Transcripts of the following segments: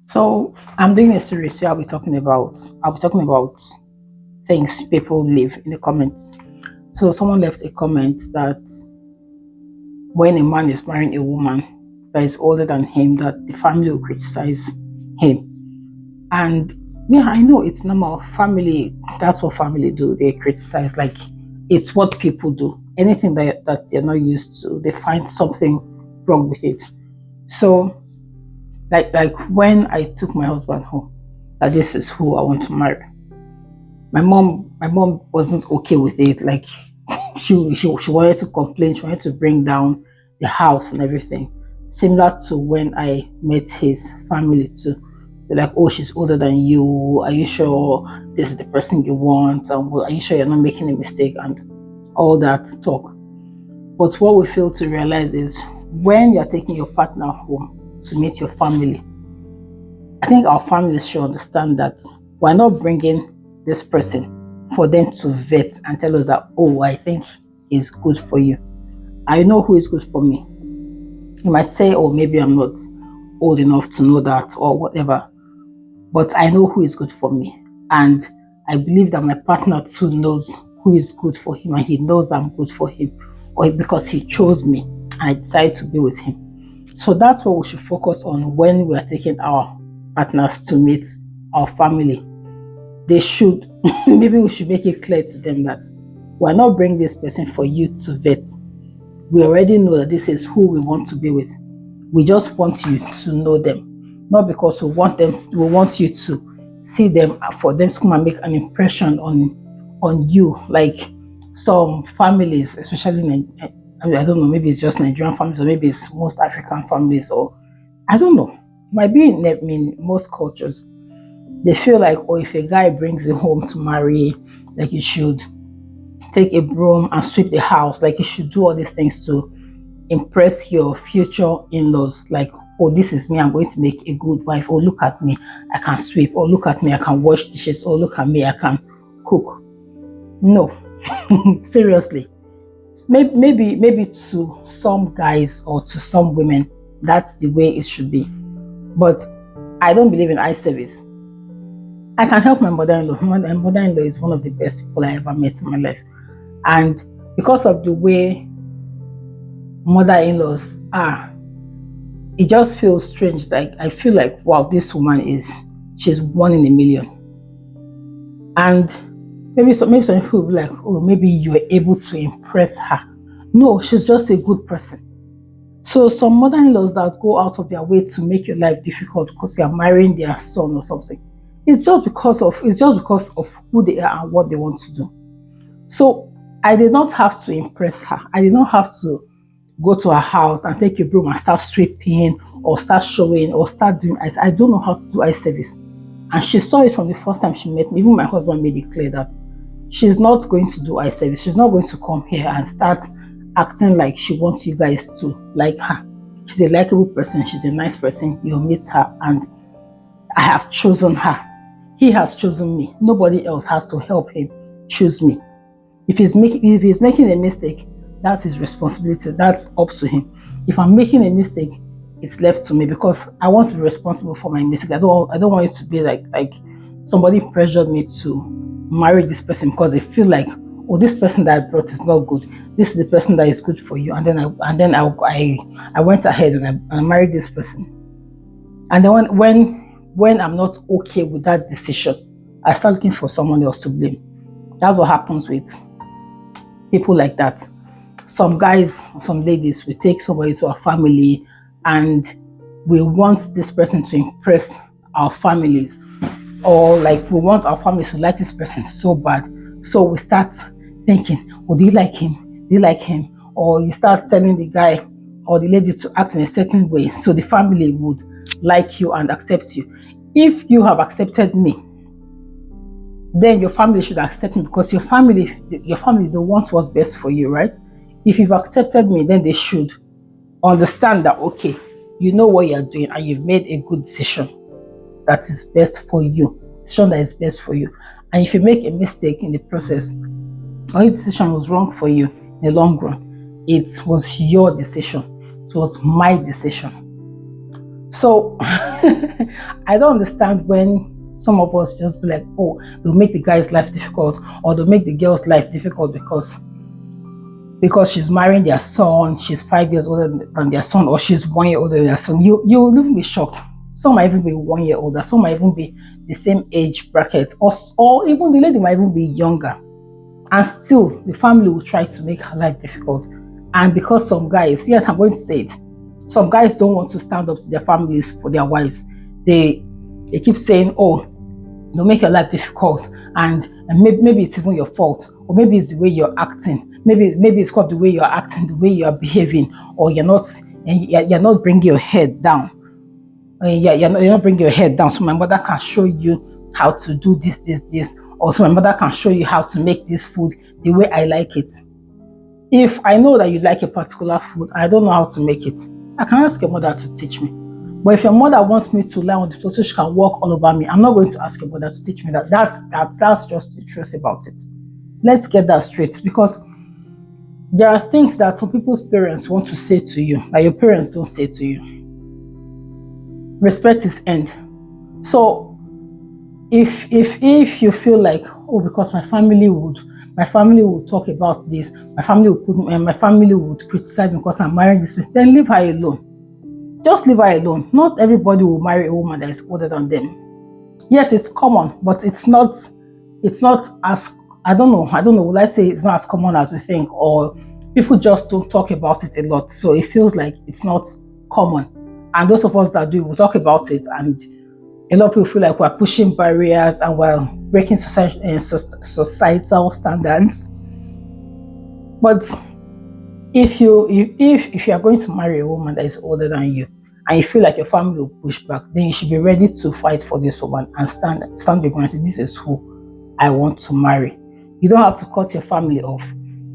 So I'm doing a series where I'll be talking about things people leave in the comments. So someone left a comment that when a man is marrying a woman that is older than him, that the family will criticize him. And yeah, I know it's normal. Family, that's what family do. They criticize, like it's what people do. Anything that they're not used to, they find something wrong with it. So like when I took my husband home, that this is who I want to marry. My mom wasn't okay with it. Like she wanted to complain, she wanted to bring down the house and everything. Similar to when I met his family too. They're like, oh, she's older than you. Are you sure this is the person you want? And well, are you sure you're not making a mistake? And all that talk. But what we fail to realize is when you're taking your partner home to meet your family, I think our families should understand that we're not bringing this person for them to vet and tell us that, oh, I think he's good for you. I know who is good for me. You might say, oh, maybe I'm not old enough to know that or whatever, but I know who is good for me. And I believe that my partner too knows who is good for him and he knows I'm good for him or because he chose me and I decided to be with him. So that's what we should focus on when we are taking our partners to meet our family. They should, maybe we should make it clear to them that we're not bringing this person for you to vet. We already know that this is who we want to be with. We just want you to know them, not because we want them. We want you to see them for them to come and make an impression on you. Like some families, especially I don't know, maybe it's just Nigerian families or maybe it's most African families or I don't know. It might be in most cultures. They feel like, oh, if a guy brings you home to marry, like you should take a broom and sweep the house, like you should do all these things to impress your future in-laws. Like, oh, this is me, I'm going to make a good wife. Oh, look at me, I can sweep. Oh, look at me, I can wash dishes. Oh, look at me, I can cook. No, seriously. Maybe to some guys or to some women, that's the way it should be. But I don't believe in eye service. I can help my mother-in-law. My mother-in-law is one of the best people I ever met in my life. And because of the way mother-in-laws are, it just feels strange. Like I feel like, wow, this woman she's one in a million. And maybe some people will be like, oh, maybe you were able to impress her. No, she's just a good person. So some mother-in-laws that go out of their way to make your life difficult because you are marrying their son or something, it's just because of who they are and what they want to do. So I did not have to impress her. I did not have to go to her house and take a broom and start sweeping or start showing or start doing ice. I don't know how to do eye service. And she saw it from the first time she met me. Even my husband made it clear that she's not going to do eye service. She's not going to come here and start acting like she wants you guys to like her. She's a likable person. She's a nice person. You'll meet her and I have chosen her. He has chosen me. Nobody else has to help him choose me. If he's making a mistake, that's his responsibility. That's up to him. If I'm making a mistake, it's left to me because I want to be responsible for my mistake. I don't want it to be like somebody pressured me to marry this person because they feel like, oh, this person that I brought is not good. This is the person that is good for you. And then I went ahead and I married this person. And then when I'm not okay with that decision, I start looking for someone else to blame. That's what happens with people like that. Some guys, some ladies, we take somebody to our family and we want this person to impress our families, or like we want our families to like this person so bad. So we start thinking, oh, do you like him? Do you like him? Or you start telling the guy or the lady to act in a certain way so the family would like you and accept you. If you have accepted me, then your family should accept me because your family they want what's best for you, right? If you've accepted me, then they should understand that, okay, you know what you're doing and you've made a good decision that is best for you, decision that is best for you. And if you make a mistake in the process, or your decision was wrong for you in the long run, it was your decision. It was my decision. So I don't understand when some of us just be like, oh, they'll make the guy's life difficult, or they'll make the girl's life difficult because she's marrying their son, she's 5 years older than their son, or she's 1 year older than their son. You will even be shocked. Some might even be 1 year older, some might even be the same age bracket, or even the lady might even be younger. And still the family will try to make her life difficult. And because some guys, yes, I'm going to say it, some guys don't want to stand up to their families for their wives. They keep saying, oh, they'll make your life difficult, and maybe it's even your fault, or maybe it's the way you're acting, maybe it's called the way you're acting, the way you're behaving, or you're not bringing your head down. You're not bringing your head down, so my mother can show you how to do this, or so my mother can show you how to make this food the way I like it. If I know that you like a particular food, I don't know how to make it, I can ask your mother to teach me. But if your mother wants me to lie on the floor so she can walk all over me, I'm not going to ask your mother to teach me that. That's just the truth about it. Let's get that straight, because there are things that some people's parents want to say to you that your parents don't say to you. Respect is end. So if you feel like, oh, because my family would talk about this, my family would criticize me because I'm marrying this person, then leave her alone. Just leave her alone. Not everybody will marry a woman that is older than them. Yes, it's common, but it's not as, I don't know, will I say it's not as common as we think, or people just don't talk about it a lot, so it feels like it's not common. And those of us that do, will talk about it, and a lot of people feel like we're pushing barriers and we're breaking societal standards. But if you are going to marry a woman that is older than you, and you feel like your family will push back, then you should be ready to fight for this woman and stand your ground and say, this is who I want to marry. You don't have to cut your family off.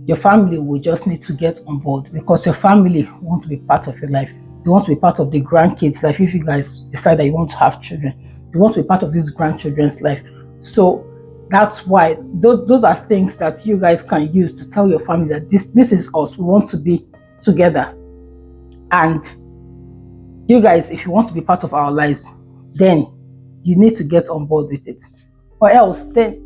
Your family will just need to get on board, because your family want to be part of your life. They want to be part of the grandkids' life. If you guys decide that you want to have children, you want to be part of these grandchildren's life. So that's why those are things that you guys can use to tell your family that this is us. We want to be together. And you guys, if you want to be part of our lives, then you need to get on board with it. Or else, then,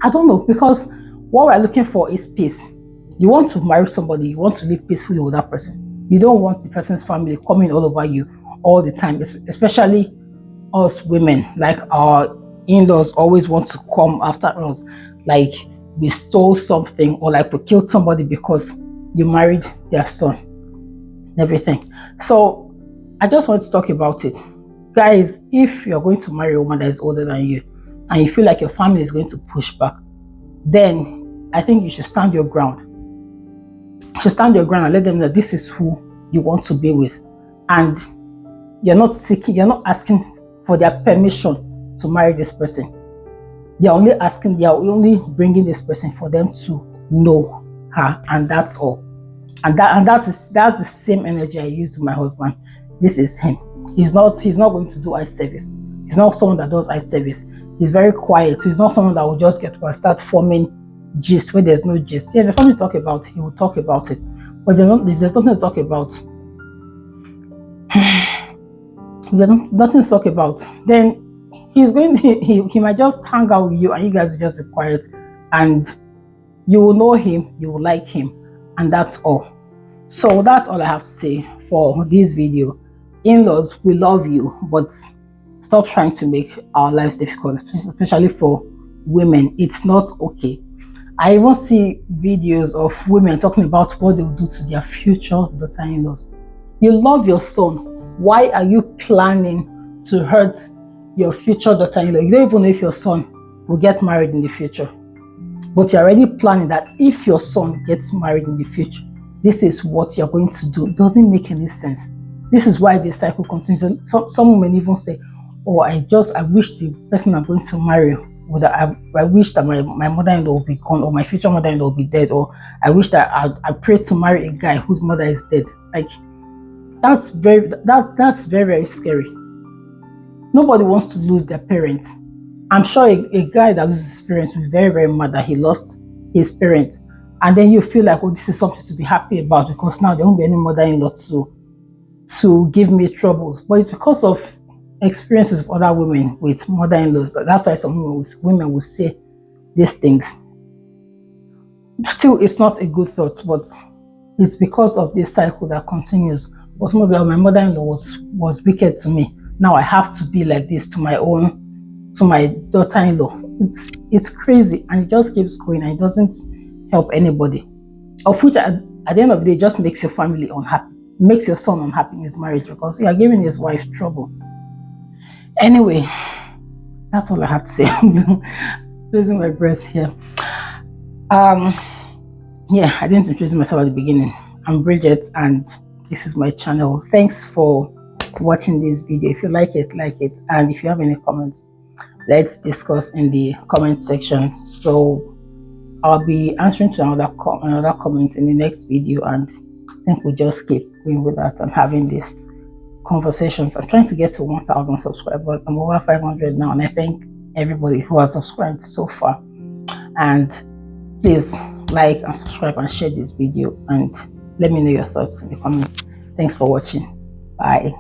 I don't know, because what we're looking for is peace. You want to marry somebody, you want to live peacefully with that person. You don't want the person's family coming all over you all the time, especially us women. Like, our in-laws always want to come after us, like we stole something, or like we killed somebody because you married their son, everything. So I just want to talk about it. Guys, if you're going to marry a woman that is older than you, and you feel like your family is going to push back, then I think you should stand your ground. You should stand your ground and let them know that this is who you want to be with. And you're not asking for their permission to marry this person. They are only bringing this person for them to know her, and that's all. And that's the same energy I used with my husband. This is him. He's not going to do eye service. He's not someone that does eye service. He's very quiet, so he's not someone that will just get to and start forming gist where there's no gist. Yeah, there's something to talk about, he will talk about it. But if there's nothing to talk about, then he might just hang out with you, and you guys will just be quiet, and you will know him, you will like him, and that's all. So that's all I have to say for this video. In-laws, we love you, but stop trying to make our lives difficult, especially for women. It's not okay. I even see videos of women talking about what they will do to their future daughter-in-laws. You love your son. Why are you planning to hurt your future daughter-in-law? You don't even know if your son will get married in the future. But you're already planning that if your son gets married in the future, this is what you're going to do. It doesn't make any sense. This is why the cycle continues. Some women even say, oh, I wish the person I'm going to marry, I wish that my mother-in-law will be gone, or my future mother-in-law will be dead, or I wish that I pray to marry a guy whose mother is dead. Like, that's very, very scary. Nobody wants to lose their parents. I'm sure a guy that loses his parents will be very, very mad that he lost his parents. And then you feel like, oh, this is something to be happy about, because now there won't be any mother-in-law to give me troubles, but it's because of experiences of other women with mother-in-laws. That's why some women will say these things. Still, it's not a good thought, but it's because of this cycle that continues. Because maybe my mother-in-law was wicked to me. Now I have to be like this to my daughter-in-law. It's crazy, and it just keeps going, and it doesn't help anybody. Of which, at the end of the day, it just makes your family unhappy, makes your son unhappy in his marriage, because you are giving his wife trouble. Anyway, that's all I have to say. I'm losing my breath here. Yeah, I didn't introduce myself at the beginning. I'm Bridget, and this is my channel. Thanks for watching this video. If you like it, and if you have any comments, let's discuss in the comment section. So I'll be answering to another comment in the next video, and I think we'll just keep going with that and having these conversations. I'm trying to get to 1,000 subscribers. I'm over 500 now, and I thank everybody who has subscribed so far. And please like and subscribe and share this video, and let me know your thoughts in the comments. Thanks for watching. Bye.